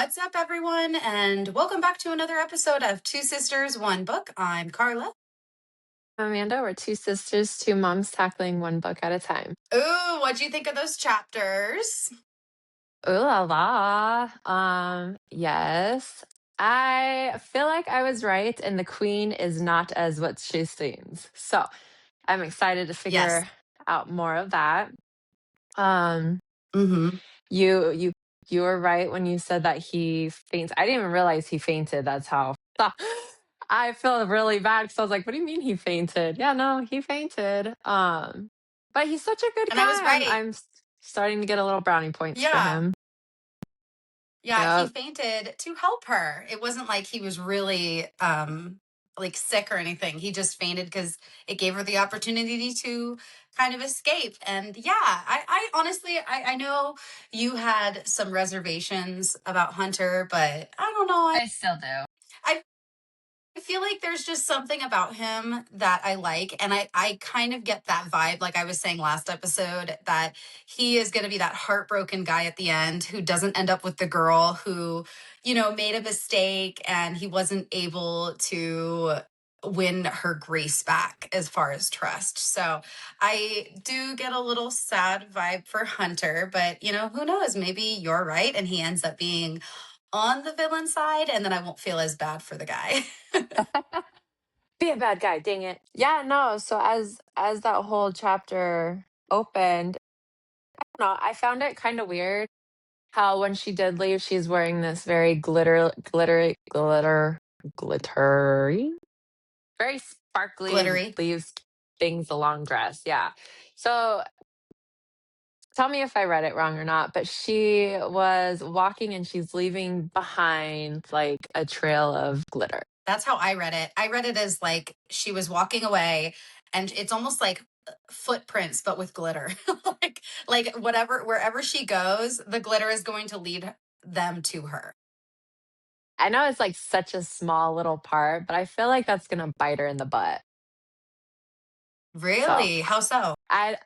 What's up, everyone? And welcome back to another episode of Two Sisters, One Book. I'm Carla. Amanda, we're two sisters, two moms tackling one book at a time. Ooh, what'd you think of those chapters? Ooh la la. Yes. I feel like I was right, and the queen is not as what she seems. So I'm excited to Yes. figure out more of that. Um, Mm-hmm. you you were right when you said that he faints. I didn't even realize he fainted. That's how I feel really bad because I was like, what do you mean he fainted? Yeah, no, he fainted. But he's such a good And I was guy. right. I'm starting to get a little brownie points for Yeah. him. Yeah, he Yep. fainted to help her. It wasn't like he was really like sick or anything. He just fainted because it gave her the opportunity to kind of escape. And yeah, I honestly I know you had some reservations about Hunter, but I don't know. I still do. I I feel like there's just something about him that I like. And I kind of get that vibe, like I was saying last episode, that he is going to be that heartbroken guy at the end who doesn't end up with the girl who, made a mistake and he wasn't able to win her grace back as far as trust. So I do get a little sad vibe for Hunter, but who knows? Maybe you're right and he ends up being on the villain side and then I won't feel as bad for the guy. Be a bad guy, dang it. Yeah, no. So as that whole chapter opened, I don't know, I found it kind of weird how when she did leave, she's wearing this very glittery, very sparkly Glittery. leaves things, a long dress. Yeah. So tell me if I read it wrong or not, but she was walking and she's leaving behind like a trail of glitter. That's how I read it. I read it as like she was walking away and it's almost like footprints but with glitter. like whatever wherever she goes, the glitter is going to lead them to her. I know it's like such a small little part, but I feel like that's gonna bite her in the butt. So Really? How so? I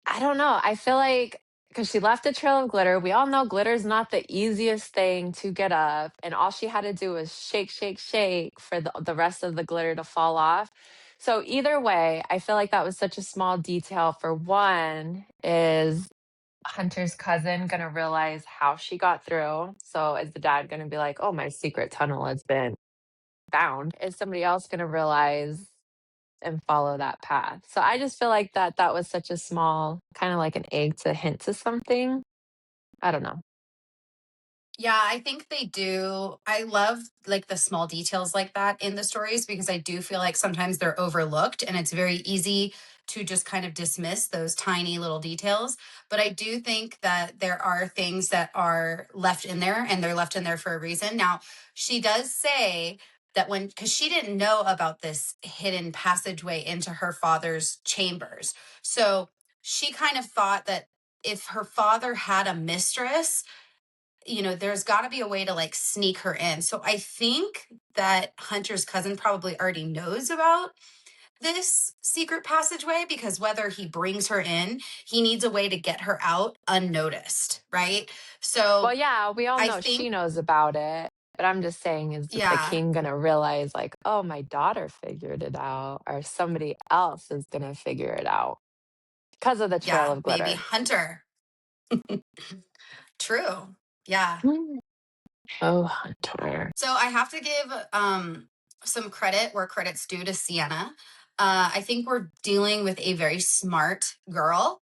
I don't know. I feel like because she left a trail of glitter, we all know glitter's not the easiest thing to get up, and all she had to do was shake, shake, shake for the rest of the glitter to fall off. So either way, I feel like that was such a small detail. For one, is Hunter's cousin gonna realize how she got through? So is the dad gonna be like, "Oh, my secret tunnel has been found"? Is somebody else gonna realize and follow that path? So I just feel like that was such a small, kind of like an egg to hint to something. I don't know. Yeah, I think they do. I love like the small details like that in the stories because I do feel like sometimes they're overlooked and it's very easy to just kind of dismiss those tiny little details. But I do think that there are things that are left in there and they're left in there for a reason. Now, she does say that because she didn't know about this hidden passageway into her father's chambers. So she kind of thought that if her father had a mistress, there's got to be a way to like sneak her in. So I think that Hunter's cousin probably already knows about this secret passageway because whether he brings her in, he needs a way to get her out unnoticed, right? Well, So yeah, we all I know think, she knows about it. But I'm just saying, is the yeah, king gonna realize, like, oh, my daughter figured it out, or somebody else is gonna figure it out because of the trail yeah, of maybe glitter? Hunter. True. Yeah. Mm. Oh, Hunter. So I have to give some credit where credit's due to Sienna. I think we're dealing with a very smart girl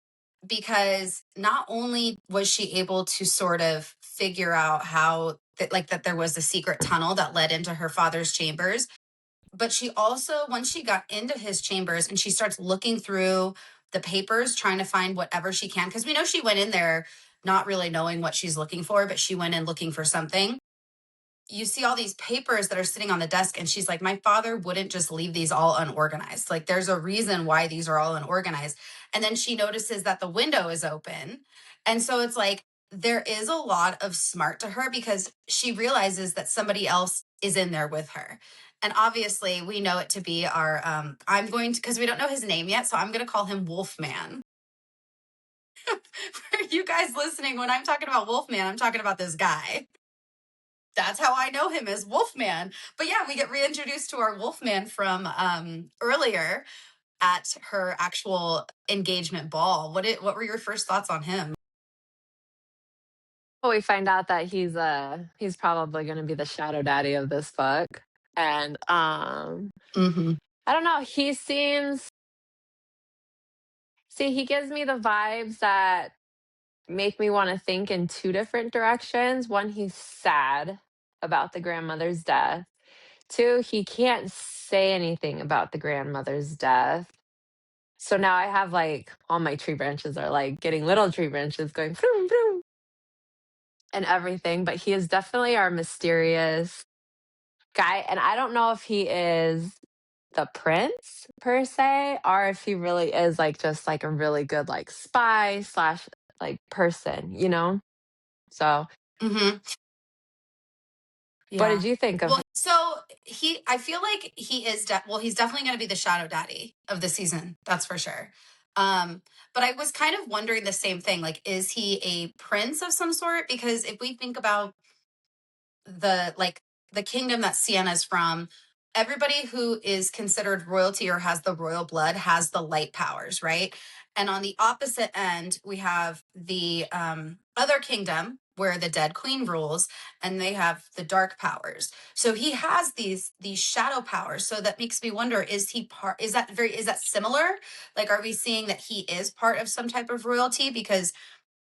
because not only was she able to sort of figure out how that like that there was a secret tunnel that led into her father's chambers, but she also once she got into his chambers and she starts looking through the papers trying to find whatever she can because we know she went in there not really knowing what she's looking for, but she went in looking for something. You see all these papers that are sitting on the desk and she's like, my father wouldn't just leave these all unorganized, like there's a reason why these are all unorganized. And then she notices that the window is open, and so it's like there is a lot of smart to her because she realizes that somebody else is in there with her. And obviously we know it to be our I'm going to, because we don't know his name yet, so I'm going to call him Wolfman. For you guys listening, when I'm talking about Wolfman, I'm talking about this guy. That's how I know him, as Wolfman. But yeah, we get reintroduced to our Wolfman from earlier at her actual engagement ball. What were your first thoughts on him? We find out that he's probably gonna be the shadow daddy of this book. And Hmm. I don't know, he gives me the vibes that make me want to think in two different directions. One, he's sad about the grandmother's death. Two, he can't say anything about the grandmother's death. So now I have like all my tree branches are like getting little tree branches going vroom, vroom, and everything. But he is definitely our mysterious guy. And I don't know if he is the prince per se, or if he really is like just like a really good like spy slash like person, you know? So Hmm. what Yeah. did you think of Well, so I feel like he's definitely going to be the shadow daddy of the season. That's for sure. But I was kind of wondering the same thing. Like, is he a prince of some sort? Because if we think about the kingdom that Sienna's from, everybody who is considered royalty or has the royal blood has the light powers, right? And on the opposite end, we have the other kingdom where the dead queen rules, and they have the dark powers. So he has these shadow powers. So that makes me wonder: is he part? Is that similar? Like, are we seeing that he is part of some type of royalty? Because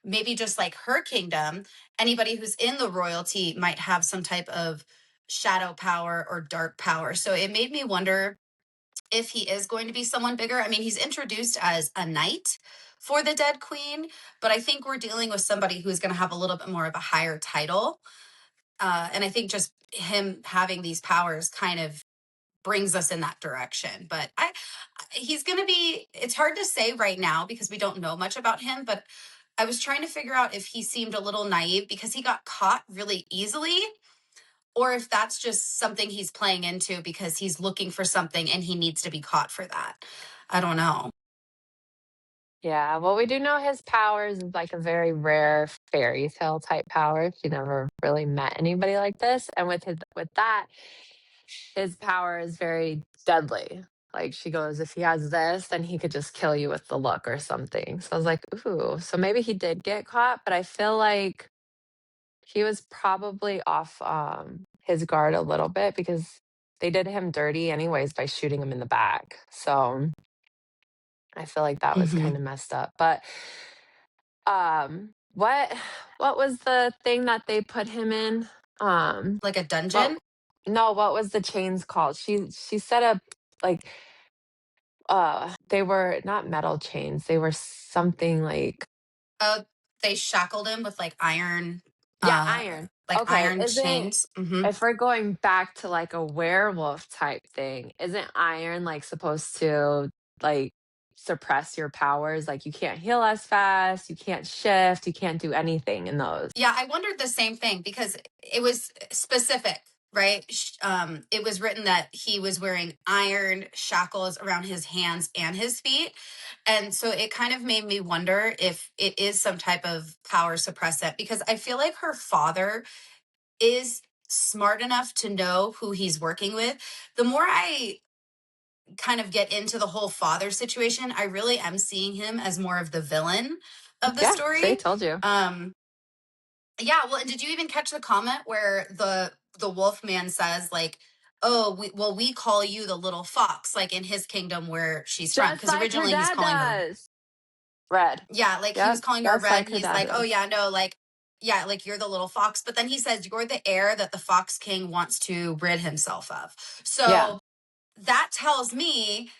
maybe just like her kingdom, anybody who's in the royalty might have some type of shadow power or dark power. So it made me wonder if he is going to be someone bigger. I mean, he's introduced as a knight for the dead queen, but I think we're dealing with somebody who's going to have a little bit more of a higher title. And I think just him having these powers kind of brings us in that direction. But he's going to be, it's hard to say right now because we don't know much about him, but I was trying to figure out if he seemed a little naive because he got caught really easily, or if that's just something he's playing into because he's looking for something and he needs to be caught for that. I don't know. Yeah, well, we do know his powers is like a very rare fairy tale type power. She never really met anybody like this. And with that, his power is very deadly. Like she goes, if he has this, then he could just kill you with the look or something. So I was like, ooh, so maybe he did get caught, but I feel like he was probably off his guard a little bit because they did him dirty anyways by shooting him in the back. So I feel like that was Hmm. kind of messed up. But what was the thing that they put him in? Um, Like a what dungeon. no, what was the chains called? She set up like they were not metal chains. They were something Oh, they shackled him with yeah, iron. Okay, iron isn't chains. Hmm. if we're going back to like a werewolf type thing, isn't iron like supposed to like suppress your powers? Like you can't heal as fast, you can't shift, you can't do anything in those. Yeah, I wondered the same thing because it was specific, right? It was written that he was wearing iron shackles around his hands and his feet. And so it kind of made me wonder if it is some type of power suppressant because I feel like her father is smart enough to know who he's working with. The more I kind of get into the whole father situation, I really am seeing him as more of the villain of the Yeah, see, story. told you. Um, yeah, well, and did you even catch the comment where the wolf man says like, "Oh, we call you the little fox," like in his kingdom where she's from, Just because like her originally he's dad calling her, does. Red. yeah, like he was Yep, calling her just red, like and her he's dad like, "Oh does. yeah, no, like yeah, like you're the little fox," but then he says you're the heir that the Fox King wants to rid himself of. Yeah. So that tells me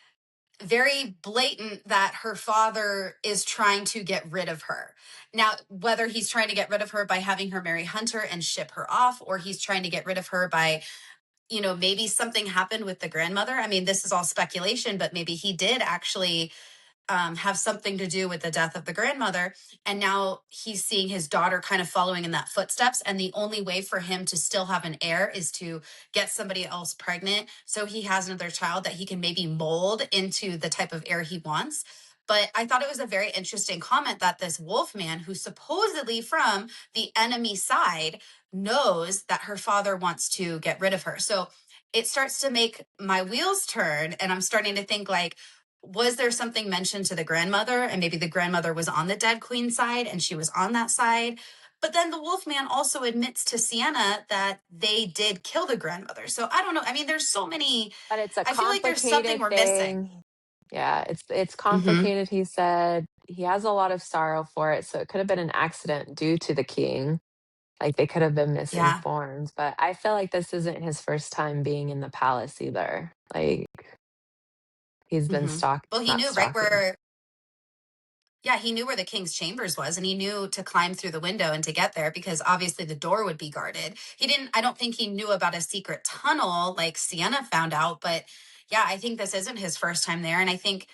very blatant that her father is trying to get rid of her. Now, whether he's trying to get rid of her by having her marry Hunter and ship her off, or he's trying to get rid of her by, maybe something happened with the grandmother. I mean, this is all speculation, but maybe he did actually have something to do with the death of the grandmother. And now he's seeing his daughter kind of following in that footsteps. And the only way for him to still have an heir is to get somebody else pregnant. So he has another child that he can maybe mold into the type of heir he wants. But I thought it was a very interesting comment that this wolf man, who's supposedly from the enemy side, knows that her father wants to get rid of her. So it starts to make my wheels turn. And I'm starting to think, like, was there something mentioned to the grandmother? And maybe the grandmother was on the dead queen side and she was on that side. But then the wolf man also admits to Sienna that they did kill the grandmother. So I don't know. I mean, there's so many. But it's a I feel like there's something complicated we're missing. thing. Yeah, it's Hmm. complicated, he said. He has a lot of sorrow for it, so it could have been an accident due to the king. Like, they could have been Yeah. misinformed, but I feel like this isn't his first time being in the palace either. Like, he's been Hmm. Well, he not knew right stalking. where. Yeah, he knew where the king's chambers was, and he knew to climb through the window and to get there because obviously the door would be guarded. He didn't. I don't think he knew about a secret tunnel like Sienna found out, but yeah, I think this isn't his first time there, and I think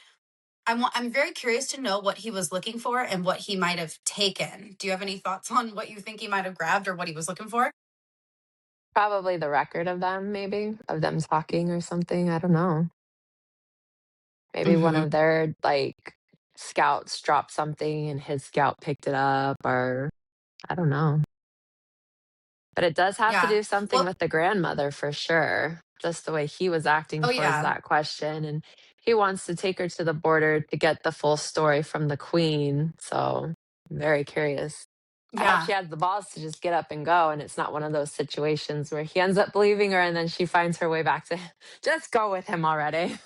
I'm very curious to know what he was looking for and what he might have taken. Do you have any thoughts on what you think he might have grabbed or what he was looking for? Probably the record of them, maybe, of them talking or something, I don't know. Maybe one Hmm. of their, like, scouts dropped something and his scout picked it up, or I don't know. But it does have to Yeah. do something Well. with the grandmother for sure, just the way he was acting Oh towards yeah. that question, and he wants to take her to the border to get the full story from the queen, so I'm very curious. I hope Yeah. she has the balls to just get up and go, and it's not one of those situations where he ends up believing her and then she finds her way back to just go with him already.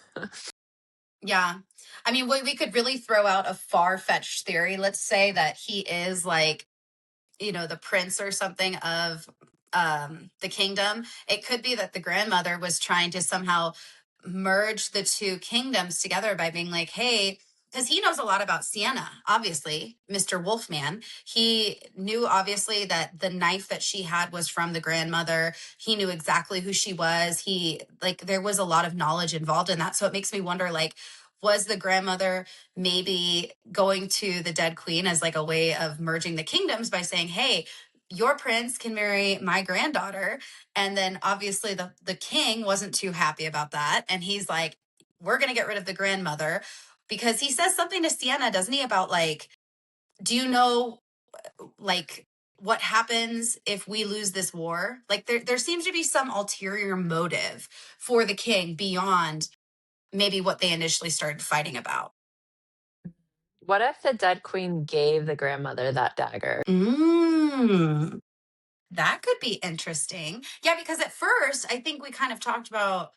Yeah. I mean, we could really throw out a far fetched theory. Let's say that he is like, the prince or something of the kingdom. It could be that the grandmother was trying to somehow merge the two kingdoms together by being like, hey, because he knows a lot about Sienna, obviously, Mr. Wolfman. He knew obviously that the knife that she had was from the grandmother. He knew exactly who she was. He, like, there was a lot of knowledge involved in that. So it makes me wonder, like, was the grandmother maybe going to the dead queen as like a way of merging the kingdoms by saying, hey, your prince can marry my granddaughter? And then obviously the king wasn't too happy about that, and he's like, we're going to get rid of the grandmother, because he says something to Sienna, doesn't he, about like, do you know, like, what happens if we lose this war? Like, there seems to be some ulterior motive for the king beyond maybe what they initially started fighting about. What if the dead queen gave the grandmother that dagger? Mm, that could be interesting. Yeah, because at first, I think we kind of talked about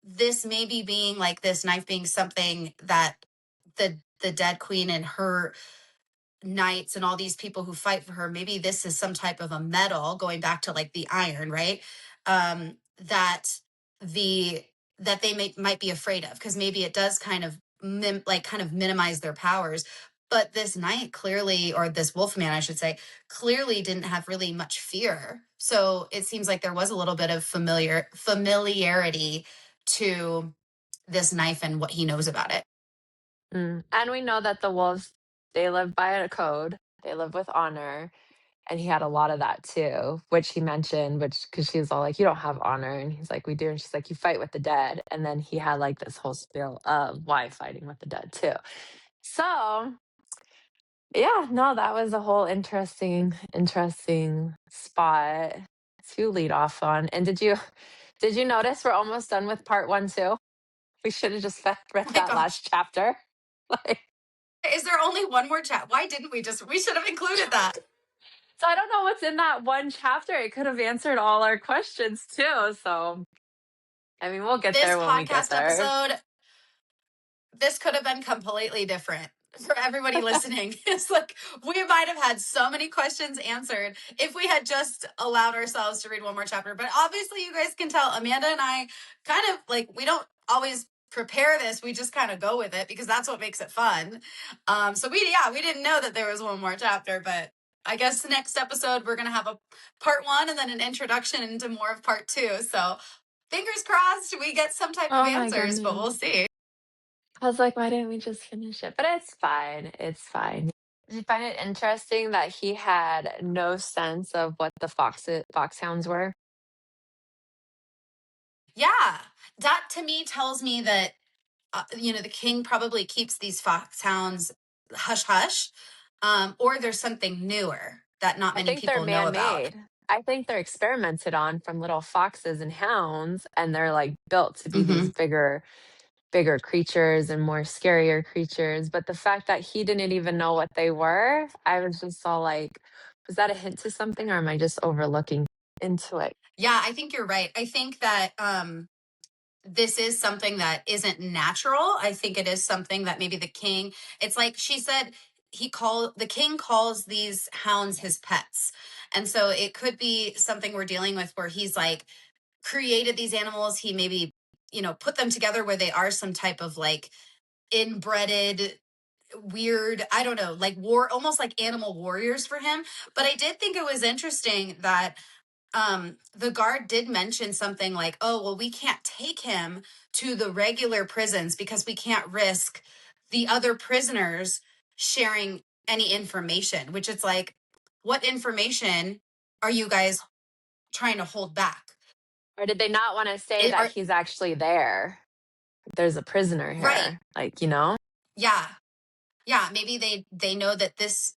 this maybe being like this knife being something that the dead queen and her knights and all these people who fight for her, maybe this is some type of a metal, going back to like the iron, right? That the that they might be afraid of, because maybe it does kind of like kind of minimize their powers. But this knight clearly, or this wolf man I should say, clearly didn't have really much fear, so it seems like there was a little bit of familiarity to this knife and what he knows about it. Mm. And we know that the wolves, they live by a code, they live with honor. And he had a lot of that too, which he mentioned, which because she was all like, "You don't have honor." And he's like, "We do." And she's like, "You fight with the dead." And then he had like this whole spiel of why fighting with the dead too. So yeah, no, that was a whole interesting spot to lead off on. And did you notice we're almost done with part one too? We should have just read Oh my that gosh. last chapter. Like, Is there only one more chat? Why didn't we should have included that. so I don't know what's in that one chapter. It could have answered all our questions too. So I mean, we'll get This there when we get podcast there. episode, this could have been completely different for everybody listening. It's like we might have had so many questions answered if we had just allowed ourselves to read one more chapter. But obviously, you guys can tell Amanda and I kind of like, we don't always prepare this. We just kind of go with it because that's what makes it fun. So we didn't know that there was one more chapter, but I guess the next episode we're gonna have a part one and then an introduction into more of part two. So fingers crossed we get some type of Oh my answers, but we'll goodness. see. I was like, why didn't we just finish it? But it's fine. It's fine. Did you find it interesting that he had no sense of what the foxhounds were? Yeah, that to me tells me that the king probably keeps these foxhounds hush hush, or there's something newer that not I many think they're people know about. man-made. I think they're experimented on from little foxes and hounds, and they're, like, built to be these Hmm. bigger creatures and more scarier creatures, but the fact that he didn't even know what they were, I was just all like, "Was that a hint to something, or am I just overlooking into it?" Yeah, I think you're right. I think that this is something that isn't natural. I think it is something that maybe the king, it's like she said, the king calls these hounds his pets. And so it could be something we're dealing with where he's like created these animals. He maybe, put them together where they are some type of like inbreded weird, I don't know, like almost like animal warriors for him. But I did think it was interesting that the guard did mention something like, oh, well, we can't take him to the regular prisons because we can't risk the other prisoners sharing any information, which it's like, what information are you guys trying to hold back? Or did they not wanna say It, that are, he's actually there? There's a prisoner right. here, like, you know? Yeah. Yeah, maybe they know that this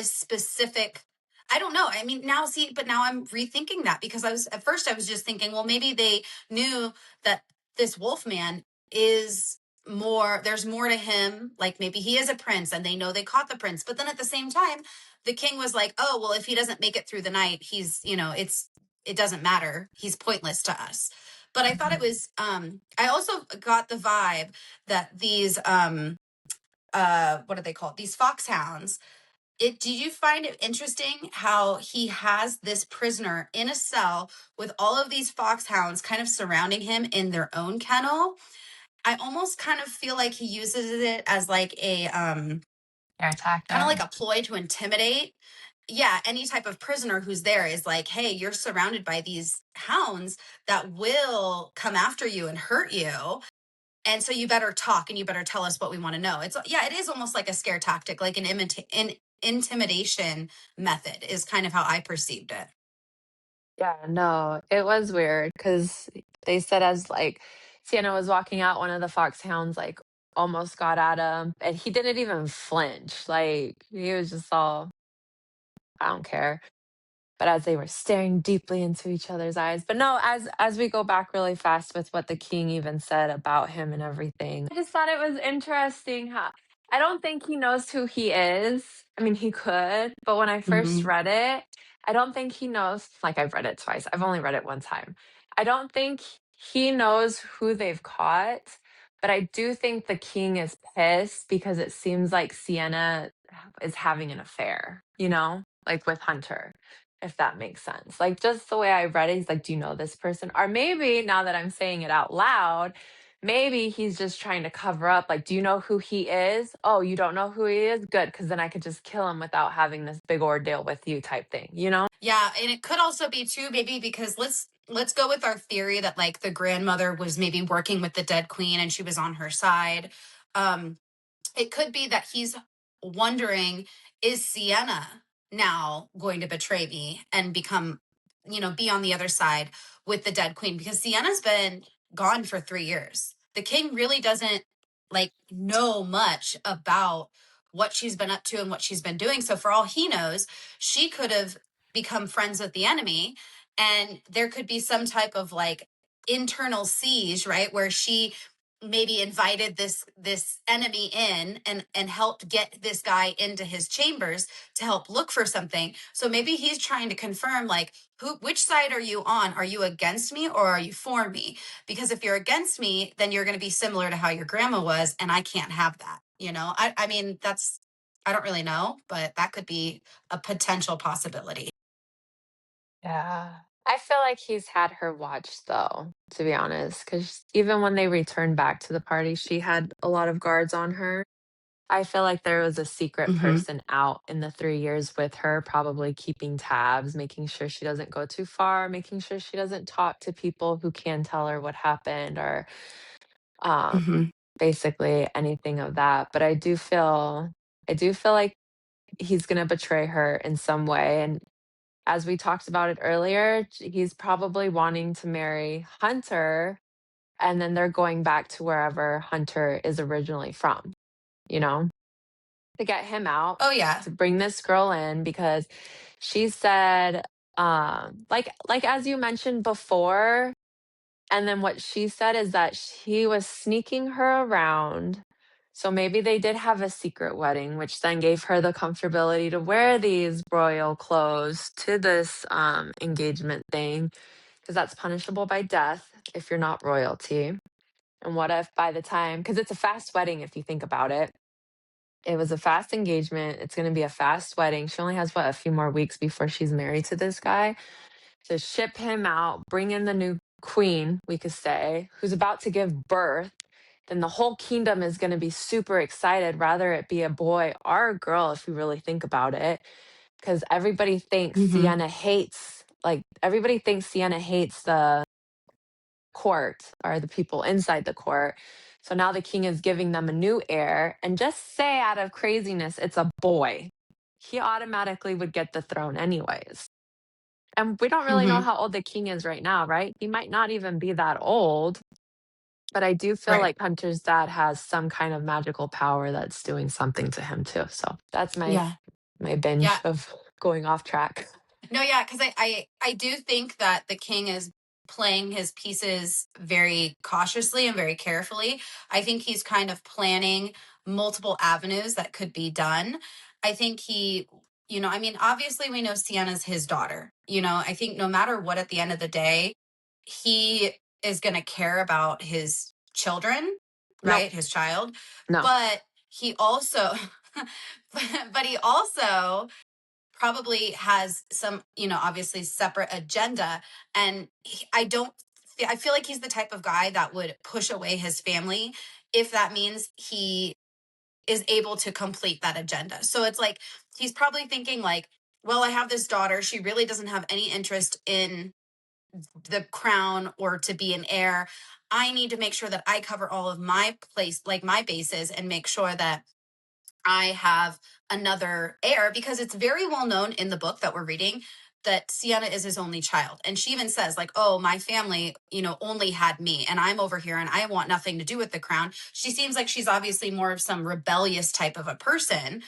specific, I don't know. I mean, now see, but now I'm rethinking that because I was at first I was just thinking, well, maybe they knew that this wolf man is more, there's more to him, like maybe he is a prince and they know they caught the prince. But then at the same time, the king was like, oh, well, if he doesn't make it through the night, it doesn't matter. He's pointless to us. But I thought it Mhm. was I also got the vibe that these what are they called, these foxhounds. Did you find it interesting how he has this prisoner in a cell with all of these foxhounds kind of surrounding him in their own kennel? I almost kind of feel like he uses it as like a Scare kind of tactic. like a ploy to intimidate, yeah, any type of prisoner who's there. Is like, hey, you're surrounded by these hounds that will come after you and hurt you, and so you better talk and you better tell us what we want to know. It's, yeah, it is almost like a scare tactic, like an intimidation method is kind of how I perceived it. Yeah, no, it was weird because they said as, like, Sienna was walking out, one of the foxhounds, like, almost got at him, and he didn't even flinch, like, he was just all, "I don't care." But as they were staring deeply into each other's eyes. But no, as we go back really fast with what the king even said about him and everything, I just thought it was interesting how I don't think he knows who he is. I mean, he could, but when I first Hmm. read it, I don't think he knows. Like, I've read it twice. I've only read it one time. I don't think he knows who they've caught, but I do think the king is pissed because it seems like Sienna is having an affair, like with Hunter, if that makes sense. Like, just the way I read it, he's like, "Do you know this person?" Or maybe now that I'm saying it out loud, maybe he's just trying to cover up, like, "Do you know who he is? Oh, you don't know who he is? Good, because then I could just kill him without having this big ordeal with you," type thing, you know? Yeah, and it could also be too, maybe because let's go with our theory that like the grandmother was maybe working with the dead queen and she was on her side. Um, it could be that he's wondering, is Sienna now going to betray me and become, be on the other side with the dead queen? Because Sienna's been gone for 3 years. The king really doesn't like know much about what she's been up to and what she's been doing. So for all he knows, she could have become friends with the enemy, and there could be some type of like internal siege, right, where she maybe invited this enemy in and helped get this guy into his chambers to help look for something. So maybe he's trying to confirm, like, which side are you on? Are you against me or are you for me? Because if you're against me, then you're going to be similar to how your grandma was, and I can't have that. I mean, that's, I don't really know, but that could be a potential possibility. Yeah. I feel like he's had her watched though, to be honest, because even when they returned back to the party, she had a lot of guards on her. I feel like there was a secret Hmm. person out in the 3 years with her, probably keeping tabs, making sure she doesn't go too far, making sure she doesn't talk to people who can tell her what happened or, um, Hmm. basically anything of that. But I do feel like he's gonna betray her in some way, and as we talked about it earlier, he's probably wanting to marry Hunter and then they're going back to wherever Hunter is originally from, you know, to get him out, Oh yeah. to bring this girl in because she said, like as you mentioned before, and then what she said is that he was sneaking her around. So maybe they did have a secret wedding, which then gave her the comfortability to wear these royal clothes to this engagement thing, because that's punishable by death if you're not royalty. And what if by the time, because it's a fast wedding if you think about it, it was a fast engagement. It's going to be a fast wedding. She only has, what, a few more weeks before she's married to this guy. To ship him out, bring in the new queen, we could say, who's about to give birth, then the whole kingdom is going to be super excited, rather it be a boy or a girl, if you really think about it. Because Hmm. everybody thinks Sienna hates the court or the people inside the court. So now the king is giving them a new heir. And just say out of craziness, it's a boy. He automatically would get the throne, anyways. And we don't really know Hmm. how old the king is right now, right? He might not even be that old, but I do feel Right. like Hunter's dad has some kind of magical power that's doing something to him too. So that's Yeah. my binge Yeah. of going off track. No, yeah, because I do think that the king is playing his pieces very cautiously and very carefully. I think he's kind of planning multiple avenues that could be done. I think I mean, obviously we know Sienna's his daughter. I think no matter what, at the end of the day, he is going to care about his children, Nope, right? His child. no. But he also, but he also probably has some, obviously separate agenda. And I feel like he's the type of guy that would push away his family if that means he is able to complete that agenda. So it's like he's probably thinking like, well, I have this daughter. She really doesn't have any interest in the crown or to be an heir. I need to make sure that I cover all of my place, like my bases, and make sure that I have another heir, because it's very well known in the book that we're reading that Sienna is his only child. And she even says, like, oh, my family, only had me and I'm over here and I want nothing to do with the crown. She seems like she's obviously more of some rebellious type of a person.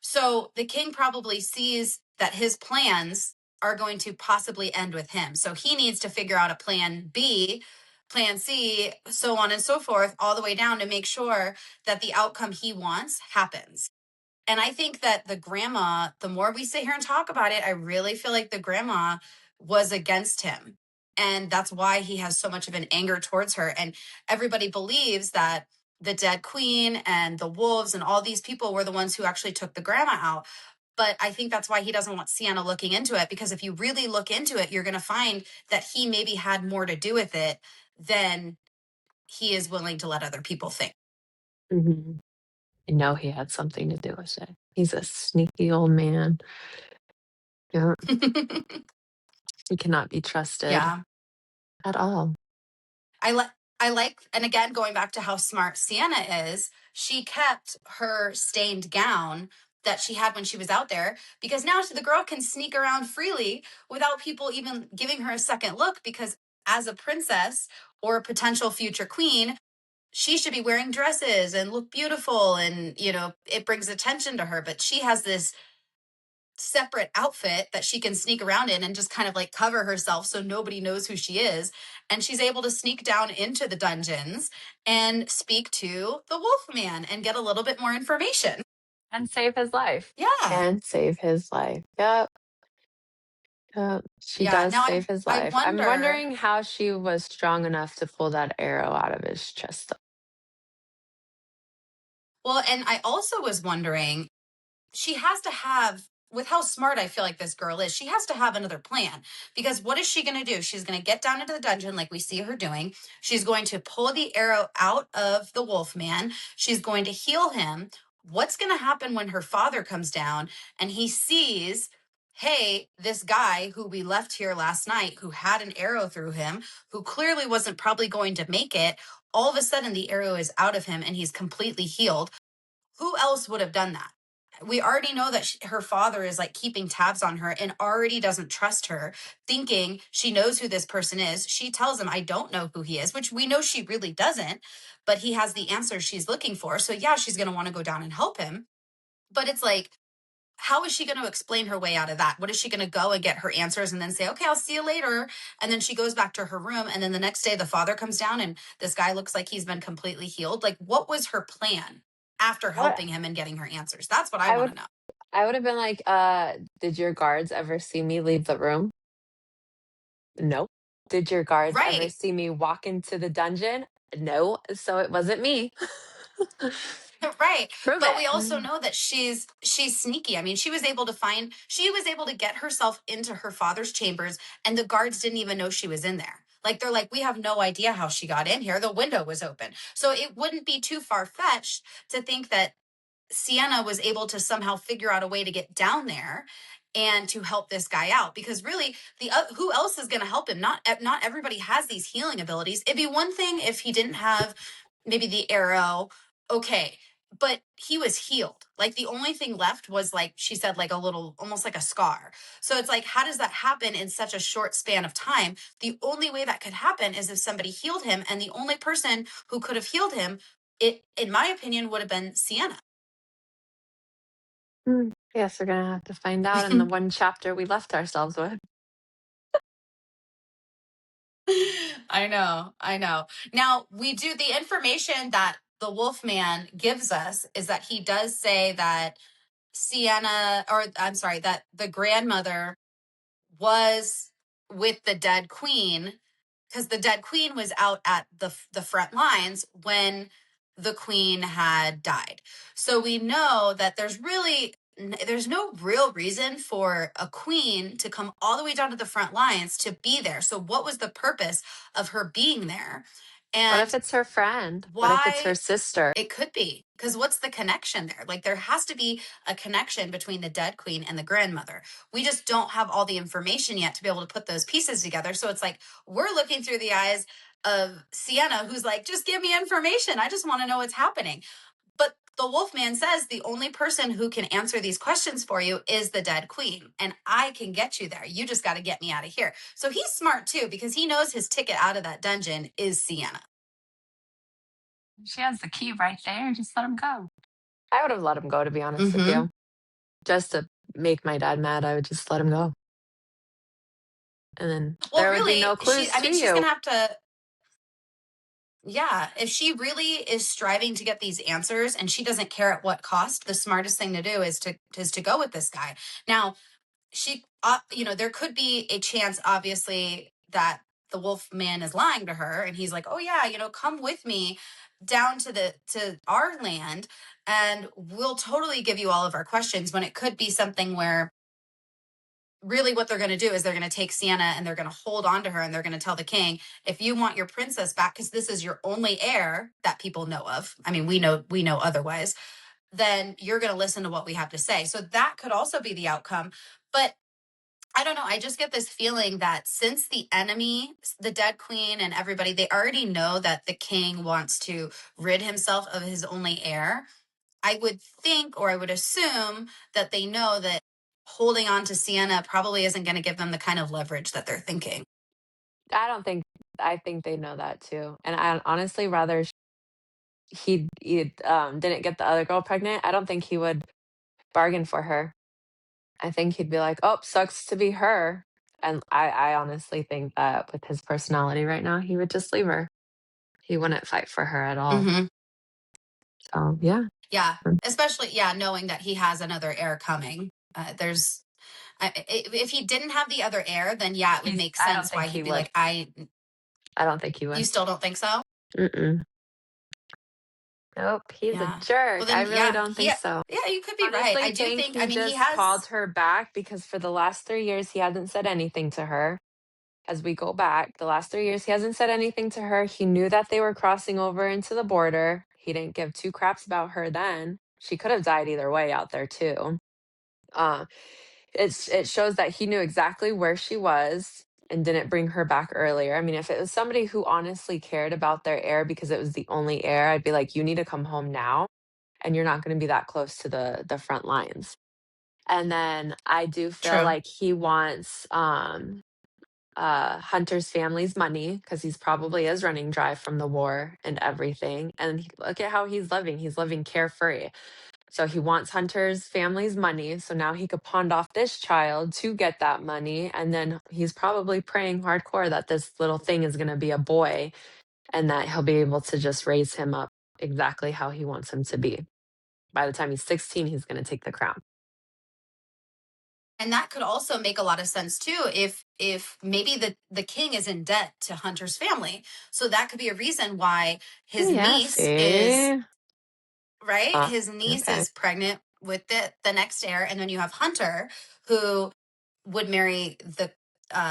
So the king probably sees that his plans are going to possibly end with him. So he needs to figure out a plan B, plan C, so on and so forth, all the way down to make sure that the outcome he wants happens. And I think that the grandma, the more we sit here and talk about it, I really feel like the grandma was against him. And that's why he has so much of an anger towards her. And everybody believes that the dead queen and the wolves and all these people were the ones who actually took the grandma out. But I think that's why he doesn't want Sienna looking into it, because if you really look into it, you're going to find that he maybe had more to do with it than he is willing to let other people think. Mhm. I know he had something to do with it. He's a sneaky old man. Yeah, he cannot be trusted Yeah. at all. I like, and again, going back to how smart Sienna is, she kept her stained gown that she had when she was out there, because now the girl can sneak around freely without people even giving her a second look, because as a princess or a potential future queen, she should be wearing dresses and look beautiful, and it brings attention to her. But she has this separate outfit that she can sneak around in and just kind of like cover herself so nobody knows who she is. And she's able to sneak down into the dungeons and speak to the wolf man and get a little bit more information. And save his life. Yeah. And save his life. Yep. She Yeah. does Now save his I life. I'm wonder, wondering how she was strong enough to pull that arrow out of his chest. well, and I also was wondering, she has to have, with how smart I feel like this girl is, she has to have another plan, because what is she going to do? She's going to get down into the dungeon like we see her doing. She's going to pull the arrow out of the wolf man. She's going to heal him. What's going to happen when her father comes down and he sees, hey, this guy who we left here last night, who had an arrow through him, who clearly wasn't probably going to make it, all of a sudden the arrow is out of him and he's completely healed. Who else would have done that? we already know that her father is like keeping tabs on her and already doesn't trust her, thinking she knows who this person is. She tells him, I don't know who he is, which we know she really doesn't, but he has the answers she's looking for. So, yeah, she's going to want to go down and help him. But it's like, how is she going to explain her way out of that? What is she going to go and get her answers and then say, okay, I'll see you later? And then she goes back to her room. And then the next day, the father comes down and this guy looks like he's been completely healed. Like, what was her plan after What helping him and getting her answers? That's what I I want would to know. I would have been like, did your guards ever see me leave the room? No. Did your guards ever Right. see me walk into the dungeon? No, so it wasn't me. Right. Prove But we it. also know that she's sneaky. I mean, she was able to get herself into her father's chambers and the guards didn't even know she was in there. Like they're like, we have no idea how she got in here. The window was open. So it wouldn't be too far fetched to think that Sienna was able to somehow figure out a way to get down there and to help this guy out, because really the who else is going to help him? Not everybody has these healing abilities. It'd be one thing if he didn't have maybe the arrow, okay, but he was healed. Like the only thing left was, like she said, like a little, almost like a scar. So it's like, how does that happen in such a short span of time? The only way that could happen is if somebody healed him, and the only person who could have healed him, it in my opinion would have been Sienna. Yes, we're gonna have to find out in the one chapter we left ourselves with. I know, I know. Now, we do the information that the Wolfman gives us is that he does say that Sienna, or I'm sorry, that the grandmother was with the dead queen, because the dead queen was out at the front lines when the queen had died. So we know that there's no real reason for a queen to come all the way down to the front lines to be there. So what was the purpose of her being there? What if And it's her friend? What if it's her why? sister? It could be, because what's the connection there? Like there has to be a connection between the dead queen and the grandmother. We just don't have all the information yet to be able to put those pieces together. So it's like we're looking through the eyes of Sienna, who's like, just give me information. I just want to know what's happening. But the Wolfman says the only person who can answer these questions for you is the dead queen. And I can get you there. You just got to get me out of here. So he's smart too, because he knows his ticket out of that dungeon is Sienna. She has the key right there. Just let him go. I would have let him go, to be honest with Mm-hmm. you. Just to make my dad mad, I would just let him go. And then Well, there would be no really, clues I to mean, she's you. gonna have to, yeah, if she really is striving to get these answers and she doesn't care at what cost, the smartest thing to do is to go with this guy. Now, there could be a chance, obviously, that the wolf man is lying to her and he's like, oh yeah, come with me down to our land and we'll totally give you all of our questions, when it could be something where really what they're going to do is they're going to take Sienna and they're going to hold on to her and they're going to tell the king, if you want your princess back, because this is your only heir that people know of. I mean, we know otherwise. Then you're going to listen to what we have to say. So that could also be the outcome. But I don't know. I just get this feeling that since the enemy, the dead queen and everybody, they already know that the king wants to rid himself of his only heir. I would think, or I would assume, that they know that holding on to Sienna probably isn't going to give them the kind of leverage that they're thinking. I don't think I think they know that too. And I honestly rather he didn't get the other girl pregnant. I don't think he would bargain for her. I think he'd be like, "Oh, sucks to be her." And I honestly think that with his personality right now, he would just leave her. He wouldn't fight for her at all. Hmm. So yeah. Yeah, especially, yeah, knowing that he has another heir coming. If he didn't have the other heir, then yeah, it would make I don't sense why think he he'd be would. like, I. I don't think he You would. still don't think so? Mm-mm. Nope, he's a Yeah. Well, jerk. I then, really yeah, don't think so. yeah, you could be right. I Honestly, do think think. I he mean, he just called has. her back because for the last 3 years, he hasn't said anything to her. As we go back, the last 3 years, he hasn't said anything to her. He knew that they were crossing over into the border. He didn't give 2 craps about her then. She could have died either way out there too. Uh, it shows that he knew exactly where she was and didn't bring her back earlier. I mean, if it was somebody who honestly cared about their heir because it was the only heir, I'd be like, "You need to come home now." and you're not going to be that close to the front lines. And then I do feel True. like he wants Hunter's family's money because he's probably is running dry from the war and everything. And look at how he's living. He's living carefree. So he wants Hunter's family's money. So now he could pawn off this child to get that money. And then he's probably praying hardcore that this little thing is going to be a boy and that he'll be able to just raise him up exactly how he wants him to be. By the time he's 16, he's going to take the crown. And that could also make a lot of sense too if maybe the king is in debt to Hunter's family. So that could be a reason why his Yeah, niece is see? right. His niece Okay. is pregnant with the next heir, and then you have Hunter who would marry the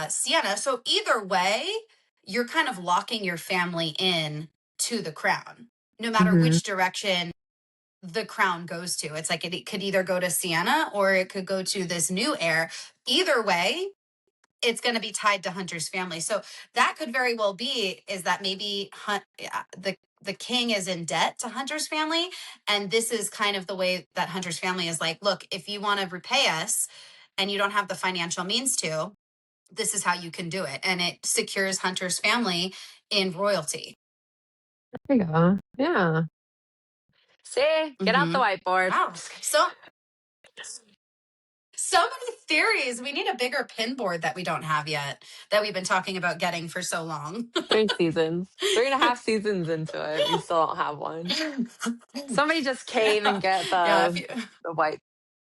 Sienna. So either way, you're kind of locking your family in to the crown, no matter Mhm. which direction the crown goes to. It's like it could either go to Sienna or it could go to this new heir. Either way, it's going to be tied to Hunter's family. So that could very well be is that maybe the king is in debt to Hunter's family, and this is kind of the way that Hunter's family is like, look, if you want to repay us and you don't have the financial means to, this is how you can do it, and it secures Hunter's family in royalty. There you go. Yeah. See? Get out the Hmm. whiteboard. Wow. So many theories. We need a bigger pin board that we don't have yet, that we've been talking about getting for so long. 3 seasons. 3.5 seasons into it, we still don't have one. Somebody just cave and Yeah. get Yeah. If you, the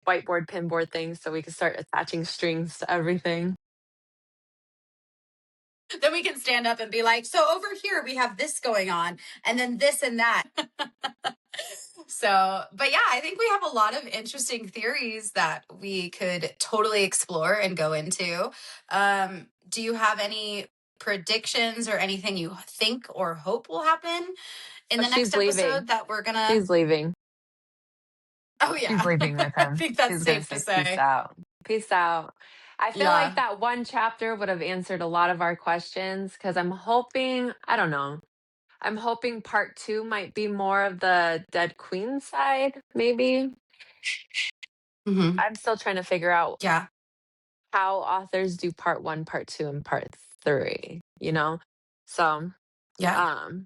whiteboard, pinboard thing so we can start attaching strings to everything. then we can stand up and be like, so over here we have this going on, and then this and that. So, but yeah, I think we have a lot of interesting theories that we could totally explore and go into. Do you have any predictions or anything you think or hope will happen in Oh, the next she's leaving. episode that we're gonna? She's leaving. Oh She's yeah, leaving with I him. think that's She's gonna safe to say peace say. out. Peace out. I feel like Yeah. that one chapter would have answered a lot of our questions because I'm hoping, I don't know. I'm hoping part 2 might be more of the dead queen side, maybe. Hmm. I'm still trying to figure out Yeah. how authors do part 1, part 2, and part 3, you know? So, Yeah. um,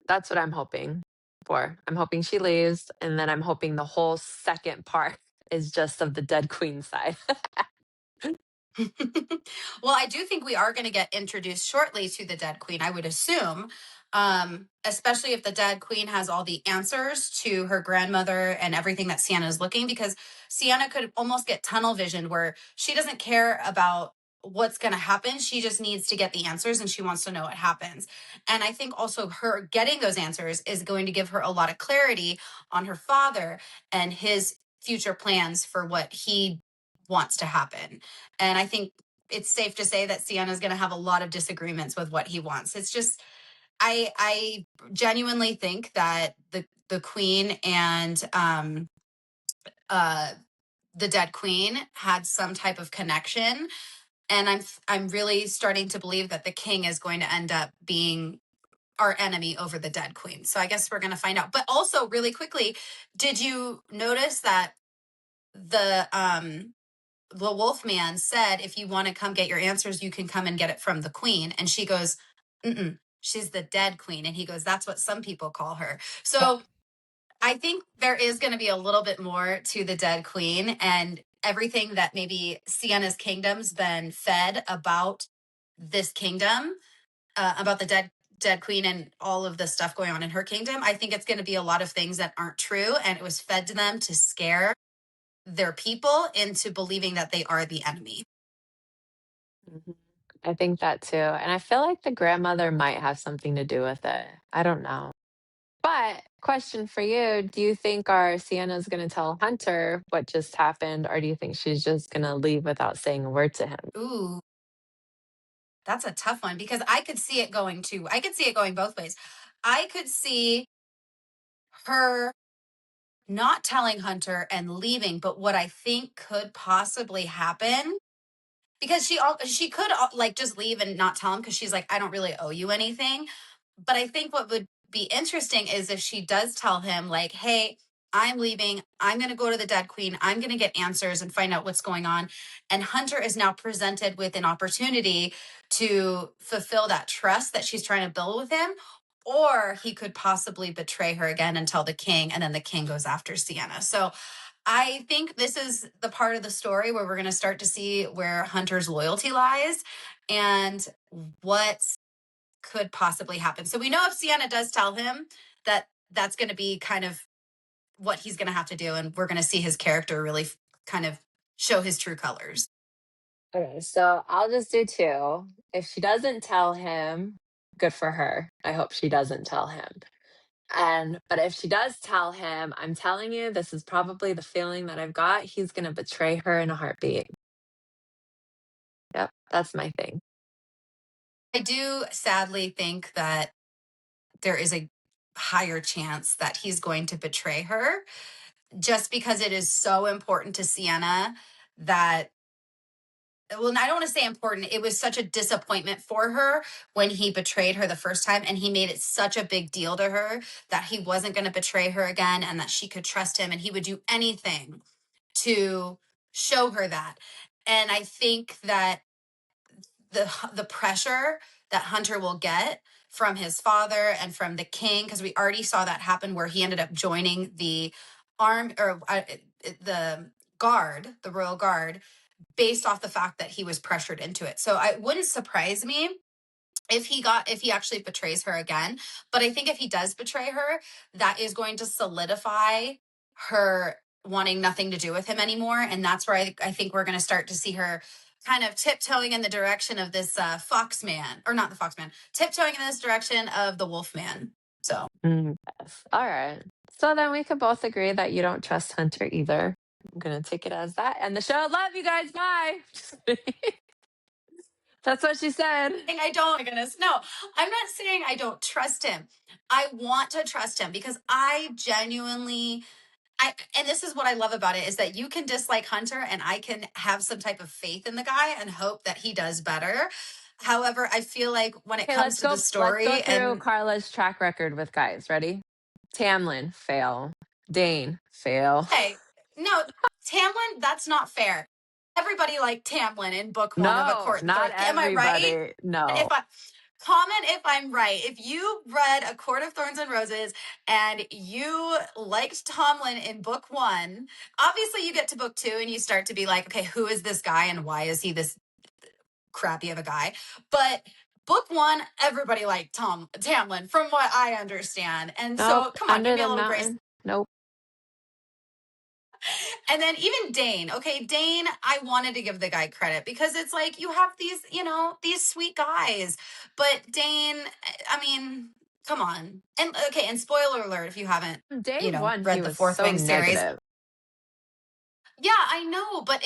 that's what I'm hoping for. I'm hoping she leaves, and then I'm hoping the whole second part is just of the dead queen side. Well, I do think we are going to get introduced shortly to the Dead Queen, I would assume. Especially if the Dead Queen has all the answers to her grandmother and everything that Sienna is looking, because Sienna could almost get tunnel vision where she doesn't care about what's going to happen. She just needs to get the answers and she wants to know what happens. And I think also her getting those answers is going to give her a lot of clarity on her father and his future plans for what he wants to happen. And I think it's safe to say that Sienna is going to have a lot of disagreements with what he wants. It's just I genuinely think that the queen and uh the dead queen had some type of connection, and I'm really starting to believe that the king is going to end up being our enemy over the dead queen. So I guess we're going to find out. But also really quickly, did you notice that the wolf man said, if you want to come get your answers, you can come and get it from the queen. And she goes, mm-mm, she's the dead queen. And he goes, that's what some people call her. So I think there is going to be a little bit more to the dead queen, and everything that maybe Sienna's kingdom's been fed about this kingdom, about the dead queen and all of the stuff going on in her kingdom. I think it's going to be a lot of things that aren't true, and it was fed to them to scare their people into believing that they are the enemy. Mhm. I think that too, and I feel like the grandmother might have something to do with it. I don't know. But question for you, do you think our Sienna's gonna tell Hunter what just happened, or do you think she's just gonna leave without saying a word to him? Ooh, that's a tough one because I could see it going too. I could see it going both ways. I could see her not telling Hunter and leaving, but what I think could possibly happen, because she could like just leave and not tell him because she's like, I don't really owe you anything. But I think what would be interesting is if she does tell him like, hey, I'm leaving. I'm going to go to the Dead Queen. I'm going to get answers and find out what's going on. And Hunter is now presented with an opportunity to fulfill that trust that she's trying to build with him. Or he could possibly betray her again and tell the king, and then the king goes after Sienna. So I think this is the part of the story where we're going to start to see where Hunter's loyalty lies and what could possibly happen. So we know if Sienna does tell him that that's going to be kind of what he's going to have to do, and we're going to see his character really kind of show his true colors. Okay, so I'll just do two. If she doesn't tell him, good for her. I hope she doesn't tell him. And but if she does tell him, I'm telling you, this is probably the feeling that I've got. He's gonna betray her in a heartbeat. Yep, that's my thing. I do sadly think that there is a higher chance that he's going to betray her just because it is so important to Sienna that, well, I don't want to say important. It was such a disappointment for her when he betrayed her the first time, and he made it such a big deal to her that he wasn't going to betray her again and that she could trust him and he would do anything to show her that. And I think that the pressure that Hunter will get from his father and from the king, because we already saw that happen where he ended up joining the arm or the guard, the royal guard, based off the fact that he was pressured into it. So it wouldn't surprise me if he actually betrays her again. But I think if he does betray her, that is going to solidify her wanting nothing to do with him anymore. And that's where I think we're going to start to see her kind of tiptoeing in the direction of this fox man, or not the fox man, tiptoeing in this direction of the wolf man. So Yes. All right. So then we could both agree that you don't trust Hunter either. I'm gonna take it as that. And the show. Love you guys. Bye. Just kidding. That's what she said. I don't, oh my goodness. No, I'm not saying I don't trust him. I want to trust him because I genuinely, and this is what I love about it is that you can dislike Hunter and I can have some type of faith in the guy and hope that he does better. However, I feel like when it Okay, comes to the let's go story, through and Carla's track record with guys. Ready? Tamlin, fail. Dane, fail. hey, no, Tamlin, that's not fair. Everybody liked Tamlin in book one of A No, Court and not Thorns. Am I right? everybody. If No. I comment if I'm right. If you read A Court of Thorns and Roses and you liked Tomlin in book one, obviously you get to book two and you start to be like, okay, who is this guy and why is he this crappy of a guy? But book one, everybody liked Tamlin, from what I understand. And Nope. so come on, give Under me a the little grace. mountain. Nope. And then even Dane, okay, Dane, I wanted to give the guy credit because it's like you have these, these sweet guys. But Dane, I mean, come on. And okay, and spoiler alert if you haven't, Day one, he read the was Fourth so Wing series. negative. Yeah, I know, but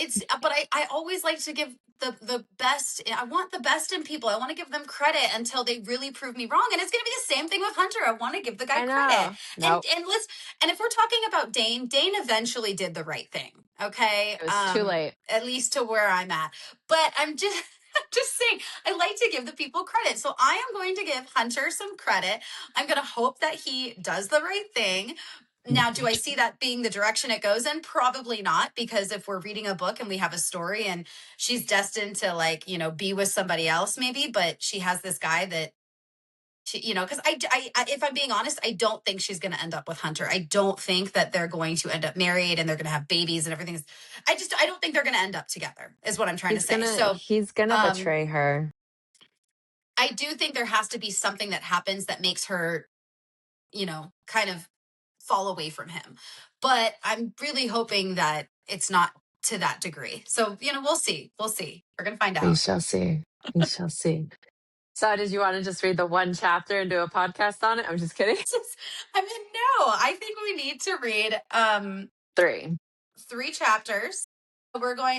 I always like to give the best. I want the best in people. I want to give them credit until they really prove me wrong. And it's going to be the same thing with Hunter. I want to give the guy I credit. know. And Nope. let's and if we're talking about Dane, Dane eventually did the right thing. Okay? It was too late. At least to where I'm at. But I'm just I'm just saying, I like to give the people credit. So I am going to give Hunter some credit. I'm going to hope that he does the right thing. Now, do I see that being the direction it goes in? Probably not, because if we're reading a book and we have a story and she's destined to be with somebody else, maybe, but she has this guy that because if I'm being honest, I don't think she's going to end up with Hunter. I don't think that they're going to end up married and they're going to have babies and everything. I don't think they're going to end up together is what I'm trying to say. So, He's gonna um, betray her. I do think there has to be something that happens that makes her, kind of fall away from him. But I'm really hoping that it's not to that degree. So, we'll see. We'll see. We're going to find We out. shall see. We shall see. So, did you want to just read the one chapter and do a podcast on it? I'm just kidding. I mean, no, I think we need to read 3. 3 chapters.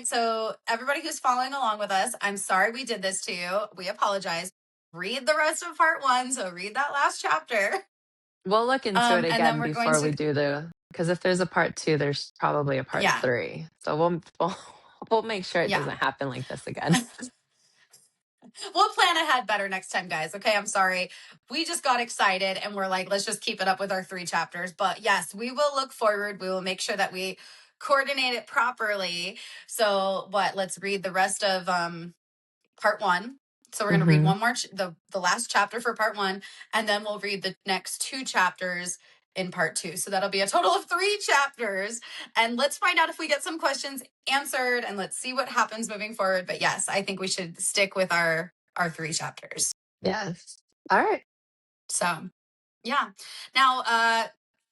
So everybody who's following along with us, I'm sorry we did this to you. We apologize. Read the rest of part one. So read that last chapter. We'll look into it And then again we're going before we to, do because if there's a part 2, there's probably a part yeah, 3. So we'll we'll make sure it yeah. doesn't happen like this again. We'll plan ahead better next time, guys. Okay, I'm sorry. We just got excited and we're like, let's just keep it up with our 3 chapters. But yes, we will look forward. We will make sure that we coordinate it properly. So, what? Let's read the rest of part 1. So we're going to read one more the last chapter for part 1, and then we'll read the next 2 chapters in part 2. So that'll be a total of 3 chapters. And let's find out if we get some questions answered, and let's see what happens moving forward. But yes, I think we should stick with our 3 chapters. Yes. All right. So, yeah. Now,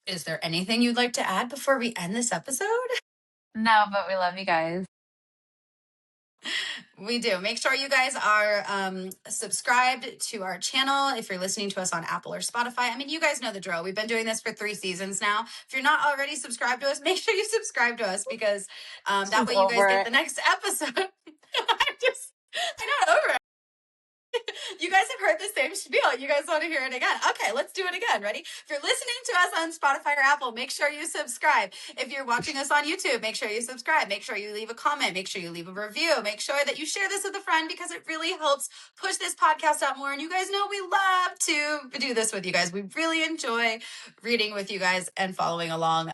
is there anything you'd like to add before we end this episode? No, but we love you guys. We do. Make sure you guys are subscribed to our channel if you're listening to us on Apple or Spotify. I mean, you guys know the drill. We've been doing this for 3 seasons now. If you're not already subscribed to us, make sure you subscribe to us because that way you guys get the next episode. I'm not over it. You guys have heard the same spiel. You guys want to hear it again? Okay, let's do it again. Ready? If you're listening to us on Spotify or Apple, make sure you subscribe. If you're watching us on YouTube, make sure you subscribe. Make sure you leave a comment. Make sure you leave a review. Make sure that you share this with a friend because it really helps push this podcast out more. And you guys know we love to do this with you guys. We really enjoy reading with you guys and following along.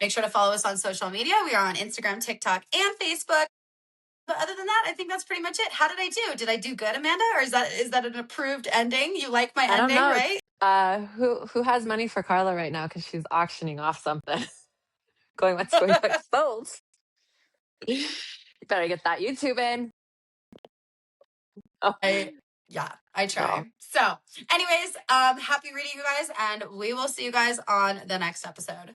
Make sure to follow us on social media. We are on Instagram, TikTok, and Facebook. But other than that, I think that's pretty much it. How did I do? Did I do good, Amanda? Or is that an approved ending? You like my ending, right? Who has money for Carla right now because she's auctioning off something? What's going to expose? You better get that YouTube in. Oh. I try. No. So anyways, happy reading, you guys, and we will see you guys on the next episode.